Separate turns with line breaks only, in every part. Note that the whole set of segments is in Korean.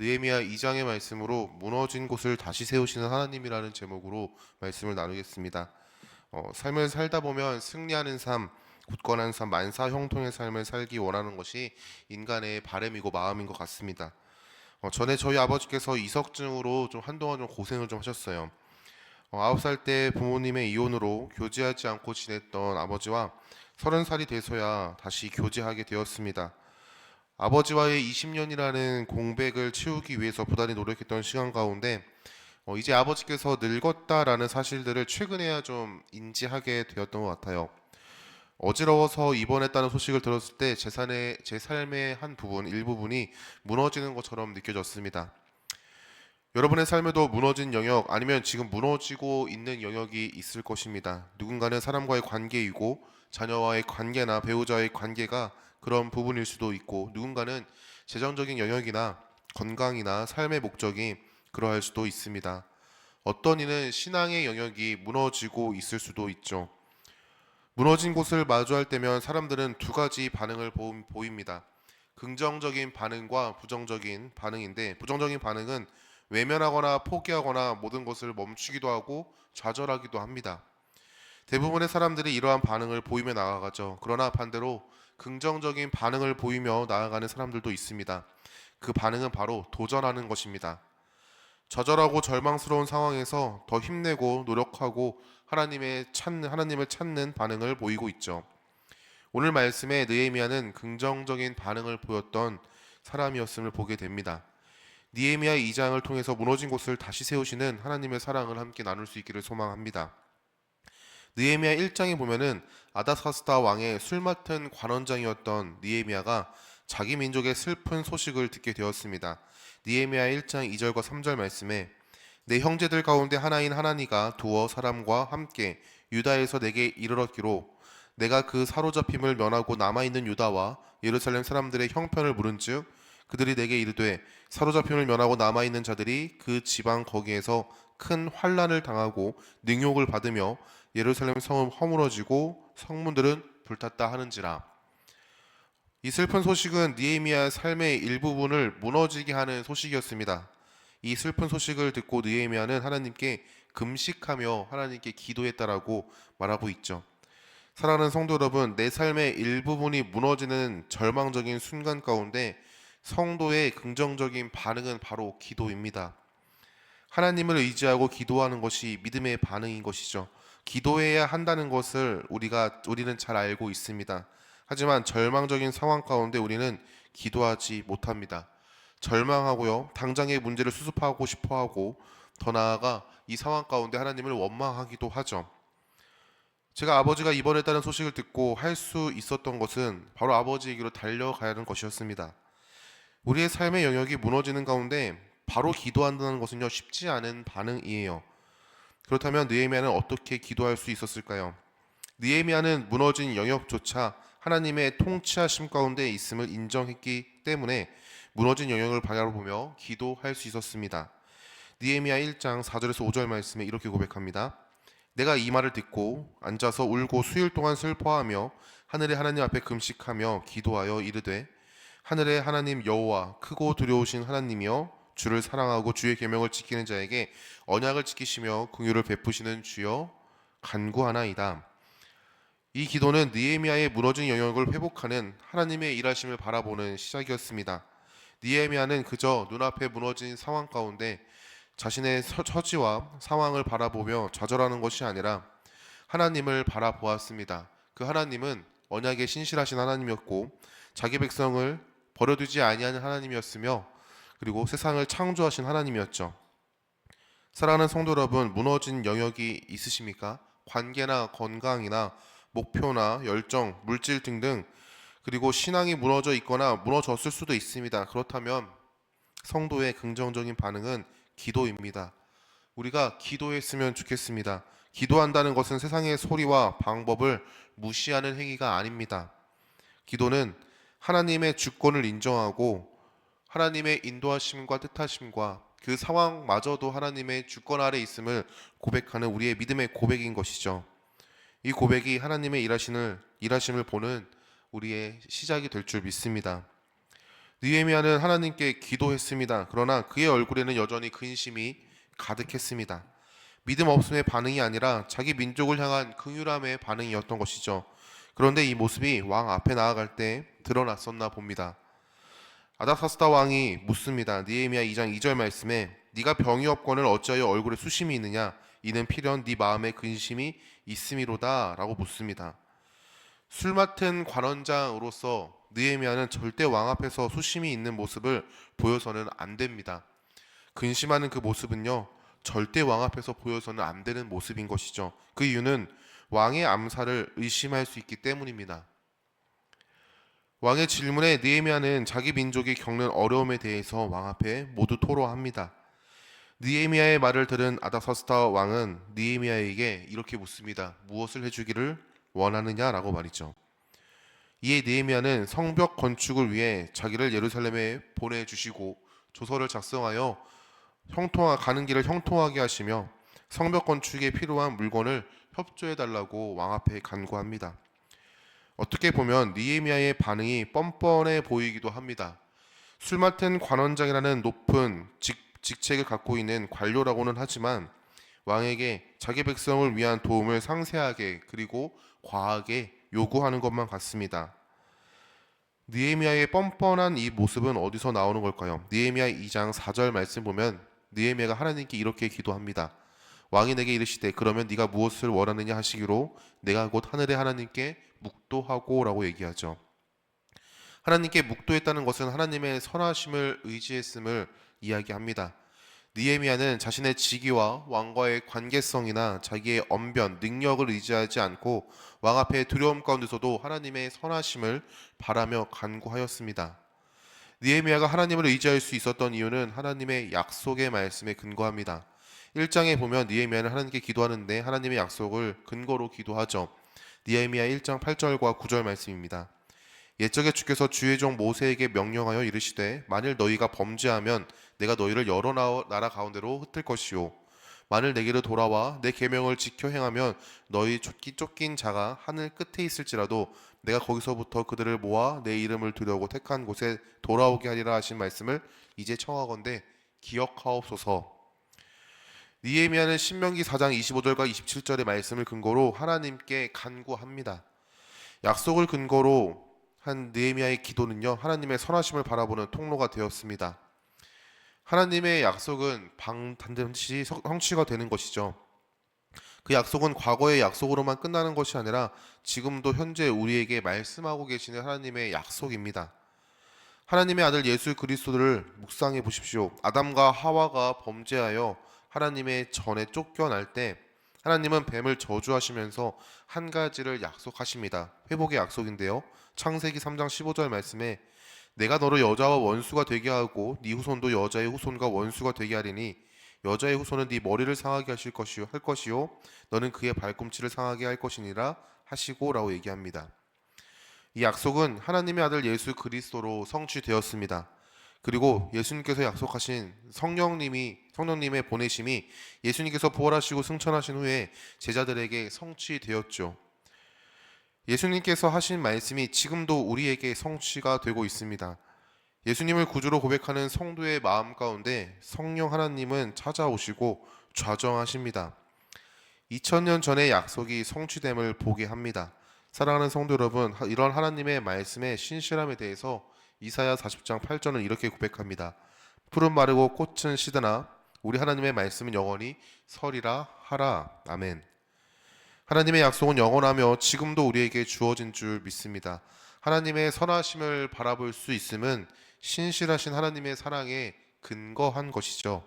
느헤미야 2장의 말씀으로 무너진 곳을 다시 세우시는 하나님이라는 제목으로 말씀을 나누겠습니다. 삶을 살다 보면 승리하는 삶, 굳건한 삶, 만사 형통의 삶을 살기 원하는 것이 인간의 바람이고 마음인 것 같습니다. 전에 저희 아버지께서 이석증으로 좀 한동안 좀 고생을 좀 하셨어요. 9살 때 부모님의 이혼으로 교제하지 않고 지냈던 아버지와 30살이 돼서야 다시 교제하게 되었습니다. 아버지와의 20년이라는 공백을 채우기 위해서 부단히 노력했던 시간 가운데 이제 아버지께서 늙었다라는 사실들을 최근에야 좀 인지하게 되었던 것 같아요. 어지러워서 입원했다는 소식을 들었을 때 제 삶의 한 부분, 일부분이 무너지는 것처럼 느껴졌습니다. 여러분의 삶에도 무너진 영역 아니면 지금 무너지고 있는 영역이 있을 것입니다. 누군가는 사람과의 관계이고 자녀와의 관계나 배우자의 관계가 그런 부분일 수도 있고 누군가는 재정적인 영역이나 건강이나 삶의 목적이 그러할 수도 있습니다. 어떤 이는 신앙의 영역이 무너지고 있을 수도 있죠. 무너진 곳을 마주할 때면 사람들은 두 가지 반응을 보입니다. 긍정적인 반응과 부정적인 반응인데 부정적인 반응은 외면하거나 포기하거나 모든 것을 멈추기도 하고 좌절하기도 합니다. 대부분의 사람들이 이러한 반응을 보이며 나아가죠. 그러나 반대로 긍정적인 반응을 보이며 나아가는 사람들도 있습니다. 그 반응은 바로 도전하는 것입니다. 좌절하고 절망스러운 상황에서 더 힘내고 노력하고 하나님을 찾는 반응을 보이고 있죠. 오늘 말씀에 느헤미야는 긍정적인 반응을 보였던 사람이었음을 보게 됩니다. 느헤미야 2장을 통해서 무너진 곳을 다시 세우시는 하나님의 사랑을 함께 나눌 수 있기를 소망합니다. 느헤미야 1장에 보면은 아다사스다 왕의 술 맡은 관원장이었던 느헤미야가 자기 민족의 슬픈 소식을 듣게 되었습니다. 느헤미야 1장 2절과 3절 말씀에 내 형제들 가운데 하나인 하나니가 두어 사람과 함께 유다에서 내게 이르렀기로 내가 그 사로잡힘을 면하고 남아있는 유다와 예루살렘 사람들의 형편을 물은즉 그들이 내게 이르되 사로잡힘을 면하고 남아있는 자들이 그 지방 거기에서 큰 환난을 당하고 능욕을 받으며 예루살렘 성은 허물어지고 성문들은 불탔다 하는지라. 이 슬픈 소식은 느헤미야의 삶의 일부분을 무너지게 하는 소식이었습니다. 이 슬픈 소식을 듣고 느헤미야는 하나님께 금식하며 하나님께 기도했다라고 말하고 있죠. 사랑하는 성도 여러분, 내 삶의 일부분이 무너지는 절망적인 순간 가운데 성도의 긍정적인 반응은 바로 기도입니다. 하나님을 의지하고 기도하는 것이 믿음의 반응인 것이죠. 기도해야 한다는 것을 우리는 잘 알고 있습니다. 하지만 절망적인 상황 가운데 우리는 기도하지 못합니다. 절망하고요, 당장의 문제를 수습하고 싶어 하고, 더 나아가 이 상황 가운데 하나님을 원망하기도 하죠. 제가 아버지가 입원했다는 소식을 듣고 할 수 있었던 것은 바로 아버지에게로 달려가는 것이었습니다. 우리의 삶의 영역이 무너지는 가운데 바로 기도한다는 것은요, 쉽지 않은 반응이에요. 그렇다면 느헤미야는 어떻게 기도할 수 있었을까요? 느헤미야는 무너진 영역조차 하나님의 통치하심 가운데 있음을 인정했기 때문에 무너진 영역을 바라보며 기도할 수 있었습니다. 느헤미야 1장 4절에서 5절 말씀에 이렇게 고백합니다. 내가 이 말을 듣고 앉아서 울고 수일 동안 슬퍼하며 하늘의 하나님 앞에 금식하며 기도하여 이르되 하늘의 하나님 여호와 크고 두려우신 하나님이여 주를 사랑하고 주의 계명을 지키는 자에게 언약을 지키시며 긍휼을 베푸시는 주여 간구하나이다. 이 기도는 느헤미야의 무너진 영역을 회복하는 하나님의 일하심을 바라보는 시작이었습니다. 느헤미야는 그저 눈앞에 무너진 상황 가운데 자신의 처지와 상황을 바라보며 좌절하는 것이 아니라 하나님을 바라보았습니다. 그 하나님은 언약에 신실하신 하나님이었고 자기 백성을 버려두지 아니하는 하나님이었으며 그리고 세상을 창조하신 하나님이었죠. 사랑하는 성도 여러분, 무너진 영역이 있으십니까? 관계나 건강이나 목표나 열정, 물질 등등, 그리고 신앙이 무너져 있거나 무너졌을 수도 있습니다. 그렇다면 성도의 긍정적인 반응은 기도입니다. 우리가 기도했으면 좋겠습니다. 기도한다는 것은 세상의 소리와 방법을 무시하는 행위가 아닙니다. 기도는 하나님의 주권을 인정하고 하나님의 인도하심과 뜻하심과 그 상황마저도 하나님의 주권 아래 있음을 고백하는 우리의 믿음의 고백인 것이죠. 이 고백이 하나님의 일하심을 보는 우리의 시작이 될 줄 믿습니다. 느헤미야는 하나님께 기도했습니다. 그러나 그의 얼굴에는 여전히 근심이 가득했습니다. 믿음 없음의 반응이 아니라 자기 민족을 향한 긍휼함의 반응이었던 것이죠. 그런데 이 모습이 왕 앞에 나아갈 때 드러났었나 봅니다. 아닥사스다 왕이 묻습니다. 느헤미야 2장 2절 말씀에 네가 병이 없거늘 어찌하여 얼굴에 수심이 있느냐? 이는 필연 네 마음에 근심이 있음이로다 라고 묻습니다. 술 맡은 관원장으로서 느헤미야는 절대 왕 앞에서 수심이 있는 모습을 보여서는 안 됩니다. 근심하는 그 모습은요, 절대 왕 앞에서 보여서는 안 되는 모습인 것이죠. 그 이유는 왕의 암살을 의심할 수 있기 때문입니다. 왕의 질문에 느헤미야는 자기 민족이 겪는 어려움에 대해서 왕 앞에 모두 토로합니다. 느헤미야의 말을 들은 아닥사스다 왕은 느헤미야에게 이렇게 묻습니다. 무엇을 해주기를 원하느냐라고 말이죠. 이에 느헤미야는 성벽 건축을 위해 자기를 예루살렘에 보내주시고 조서를 작성하여 가는 길을 형통하게 하시며 성벽 건축에 필요한 물건을 협조해달라고 왕 앞에 간구합니다. 어떻게 보면 느헤미야의 반응이 뻔뻔해 보이기도 합니다. 술 맡은 관원장이라는 높은 직책을 갖고 있는 관료라고는 하지만 왕에게 자기 백성을 위한 도움을 상세하게 그리고 과하게 요구하는 것만 같습니다. 느헤미야의 뻔뻔한 이 모습은 어디서 나오는 걸까요? 느헤미야 2장 4절 말씀 보면 느헤미야가 하나님께 이렇게 기도합니다. 왕이 내게 이르시되 그러면 네가 무엇을 원하느냐 하시기로 내가 곧 하늘의 하나님께 묵도하고 라고 얘기하죠. 하나님께 묵도했다는 것은 하나님의 선하심을 의지했음을 이야기합니다. 느헤미야는 자신의 직위와 왕과의 관계성이나 자기의 언변, 능력을 의지하지 않고 왕 앞에 두려움 가운데서도 하나님의 선하심을 바라며 간구하였습니다. 느헤미야가 하나님을 의지할 수 있었던 이유는 하나님의 약속의 말씀에 근거합니다. 1장에 보면 느헤미야는 하나님께 기도하는데 하나님의 약속을 근거로 기도하죠. 느헤미야 1장 8절과 9절 말씀입니다. 옛적에 주께서 주의 종 모세에게 명령하여 이르시되 만일 너희가 범죄하면 내가 너희를 여러 나라 가운데로 흩을 것이요 만일 내게로 돌아와 내 계명을 지켜 행하면 너희 쫓긴 자가 하늘 끝에 있을지라도 내가 거기서부터 그들을 모아 내 이름을 두려고 택한 곳에 돌아오게 하리라 하신 말씀을 이제 청하건대 기억하옵소서. 느헤미야는 신명기 4장 25절과 27절의 말씀을 근거로 하나님께 간구합니다. 약속을 근거로 한 느헤미야의 기도는요, 하나님의 선하심을 바라보는 통로가 되었습니다. 하나님의 약속은 반드시 성취가 되는 것이죠. 그 약속은 과거의 약속으로만 끝나는 것이 아니라 지금도 현재 우리에게 말씀하고 계시는 하나님의 약속입니다. 하나님의 아들 예수 그리스도를 묵상해 보십시오. 아담과 하와가 범죄하여 하나님의 전에 쫓겨날 때 하나님은 뱀을 저주하시면서 한 가지를 약속하십니다. 회복의 약속인데요. 창세기 3장 15절 말씀에 내가 너를 여자와 원수가 되게 하고 네 후손도 여자의 후손과 원수가 되게 하리니 여자의 후손은 네 머리를 상하게 할 것이요 너는 그의 발꿈치를 상하게 할 것이니라 하시고라고 얘기합니다. 이 약속은 하나님의 아들 예수 그리스도로 성취되었습니다. 그리고 예수님께서 약속하신 성령님의 보내심이 예수님께서 부활하시고 승천하신 후에 제자들에게 성취되었죠. 예수님께서 하신 말씀이 지금도 우리에게 성취가 되고 있습니다. 예수님을 구주로 고백하는 성도의 마음 가운데 성령 하나님은 찾아오시고 좌정하십니다. 2000년 전의 약속이 성취됨을 보게 합니다. 사랑하는 성도 여러분, 이런 하나님의 말씀의 신실함에 대해서 이사야 40장 8절은 이렇게 고백합니다. 푸른 마르고 꽃은 시드나 우리 하나님의 말씀은 영원히 서리라 하라. 아멘. 하나님의 약속은 영원하며 지금도 우리에게 주어진 줄 믿습니다. 하나님의 선하심을 바라볼 수 있음은 신실하신 하나님의 사랑에 근거한 것이죠.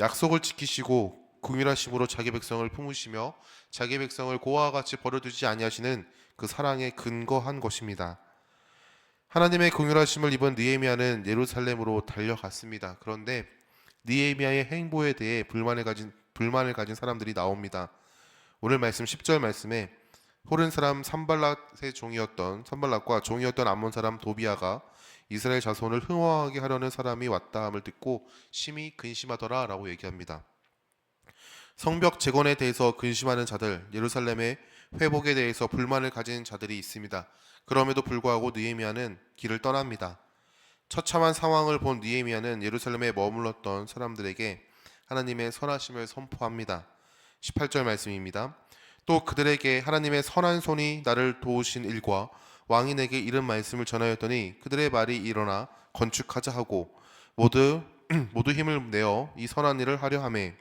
약속을 지키시고 긍휼하심으로 자기 백성을 품으시며 자기 백성을 고아와 같이 버려두지 아니하시는 그 사랑에 근거한 것입니다. 하나님의 긍휼하심을 입은 느헤미야는 예루살렘으로 달려갔습니다. 그런데 느헤미야의 행보에 대해 불만을 가진 사람들이 나옵니다. 오늘 말씀 10절 말씀에 호른 사람 산발락과 종이었던 암몬 사람 도비아가 이스라엘 자손을 흥황하게 하려는 사람이 왔다 함을 듣고 심히 근심하더라 라고 얘기합니다. 성벽 재건에 대해서 근심하는 자들, 예루살렘의 회복에 대해서 불만을 가진 자들이 있습니다. 그럼에도 불구하고 느헤미야는 길을 떠납니다. 처참한 상황을 본 느헤미야는 예루살렘에 머물렀던 사람들에게 하나님의 선하심을 선포합니다. 18절 말씀입니다. 또 그들에게 하나님의 선한 손이 나를 도우신 일과 왕인에게 이른 말씀을 전하였더니 그들의 말이 일어나 건축하자 하고 모두 힘을 내어 이 선한 일을 하려 하매.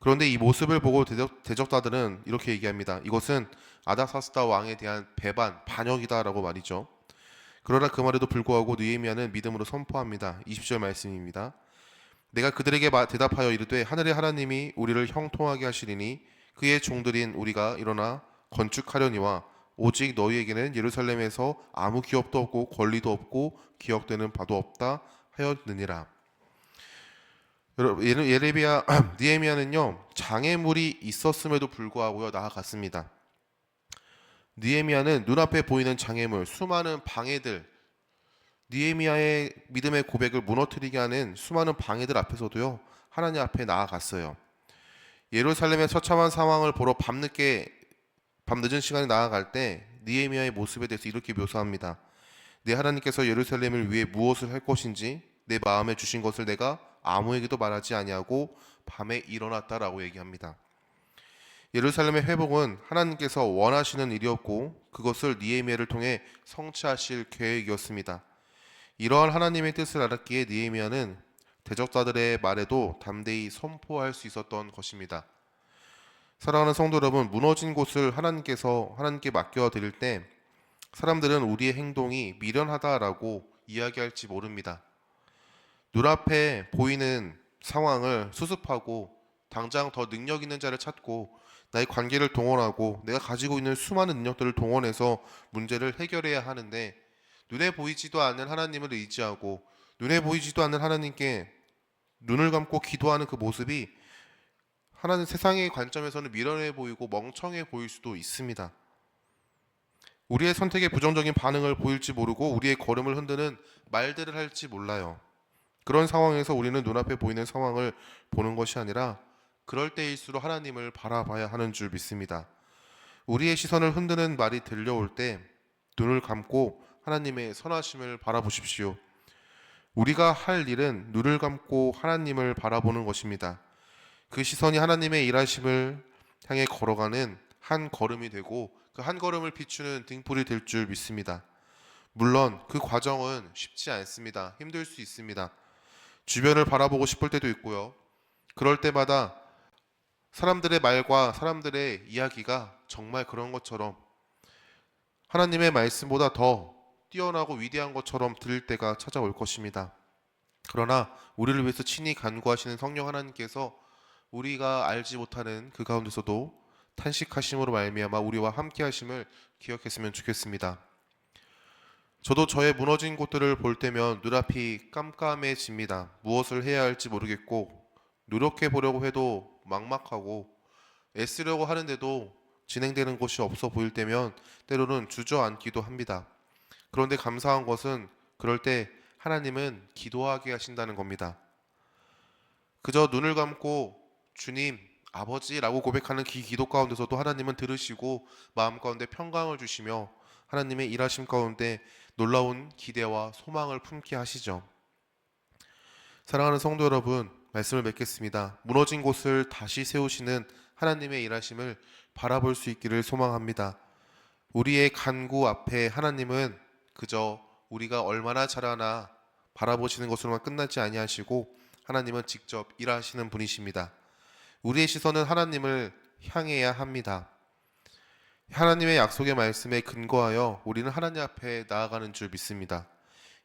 그런데 이 모습을 보고 대적자들은 이렇게 얘기합니다. 이것은 아닥사스다 왕에 대한 배반, 반역이다라고 말이죠. 그러나 그 말에도 불구하고 느헤미야는 믿음으로 선포합니다. 20절 말씀입니다. 내가 그들에게 대답하여 이르되 하늘의 하나님이 우리를 형통하게 하시리니 그의 종들인 우리가 일어나 건축하려니와 오직 너희에게는 예루살렘에서 아무 기업도 없고 권리도 없고 기억되는 바도 없다 하였느니라. 느헤미야는요 장애물이 있었음에도 불구하고요 나아갔습니다. 느헤미야는 눈앞에 보이는 장애물, 수많은 방해들, 느헤미야의 믿음의 고백을 무너뜨리게 하는 수많은 방해들 앞에서도요 하나님 앞에 나아갔어요. 예루살렘의 처참한 상황을 보러 밤늦은 시간에 나아갈 때 느헤미야의 모습에 대해서 이렇게 묘사합니다. 내 하나님께서 예루살렘을 위해 무엇을 할 것인지 내 마음에 주신 것을 내가 아무에게도 말하지 아니하고 밤에 일어났다라고 얘기합니다. 예루살렘의 회복은 하나님께서 원하시는 일이었고 그것을 느헤미야를 통해 성취하실 계획이었습니다. 이러한 하나님의 뜻을 알았기에 느헤미야는 대적자들의 말에도 담대히 선포할 수 있었던 것입니다. 사랑하는 성도 여러분, 무너진 곳을 하나님께 맡겨드릴 때 사람들은 우리의 행동이 미련하다라고 이야기할지 모릅니다. 눈앞에 보이는 상황을 수습하고 당장 더 능력 있는 자를 찾고 나의 관계를 동원하고 내가 가지고 있는 수많은 능력들을 동원해서 문제를 해결해야 하는데 눈에 보이지도 않는 하나님을 의지하고 눈에 보이지도 않는 하나님께 눈을 감고 기도하는 그 모습이 하나님 세상의 관점에서는 미련해 보이고 멍청해 보일 수도 있습니다. 우리의 선택에 부정적인 반응을 보일지 모르고 우리의 걸음을 흔드는 말들을 할지 몰라요. 그런 상황에서 우리는 눈앞에 보이는 상황을 보는 것이 아니라 그럴 때일수록 하나님을 바라봐야 하는 줄 믿습니다. 우리의 시선을 흔드는 말이 들려올 때 눈을 감고 하나님의 선하심을 바라보십시오. 우리가 할 일은 눈을 감고 하나님을 바라보는 것입니다. 그 시선이 하나님의 일하심을 향해 걸어가는 한 걸음이 되고 그 한 걸음을 비추는 등불이 될 줄 믿습니다. 물론 그 과정은 쉽지 않습니다. 힘들 수 있습니다. 주변을 바라보고 싶을 때도 있고요. 그럴 때마다 사람들의 말과 사람들의 이야기가 정말 그런 것처럼 하나님의 말씀보다 더 뛰어나고 위대한 것처럼 들릴 때가 찾아올 것입니다. 그러나 우리를 위해서 친히 간구하시는 성령 하나님께서 우리가 알지 못하는 그 가운데서도 탄식하심으로 말미암아 우리와 함께 하심을 기억했으면 좋겠습니다. 저도 저의 무너진 곳들을 볼 때면 눈앞이 깜깜해집니다. 무엇을 해야 할지 모르겠고 노력해 보려고 해도 막막하고 애쓰려고 하는데도 진행되는 것이 없어 보일 때면 때로는 주저앉기도 합니다. 그런데 감사한 것은 그럴 때 하나님은 기도하게 하신다는 겁니다. 그저 눈을 감고 주님, 아버지라고 고백하는 기도 가운데서도 하나님은 들으시고 마음 가운데 평강을 주시며 하나님의 일하심 가운데 놀라운 기대와 소망을 품게 하시죠. 사랑하는 성도 여러분, 말씀을 맺겠습니다. 무너진 곳을 다시 세우시는 하나님의 일하심을 바라볼 수 있기를 소망합니다. 우리의 간구 앞에 하나님은 그저 우리가 얼마나 잘하나 바라보시는 것으로만 끝나지 아니하시고 하나님은 직접 일하시는 분이십니다. 우리의 시선은 하나님을 향해야 합니다. 하나님의 약속의 말씀에 근거하여 우리는 하나님 앞에 나아가는 줄 믿습니다.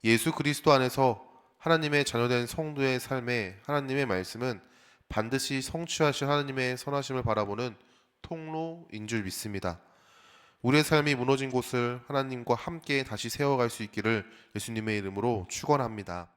예수 그리스도 안에서 하나님의 자녀된 성도의 삶에 하나님의 말씀은 반드시 성취하실 하나님의 선하심을 바라보는 통로인 줄 믿습니다. 우리의 삶이 무너진 곳을 하나님과 함께 다시 세워갈 수 있기를 예수님의 이름으로 축원합니다.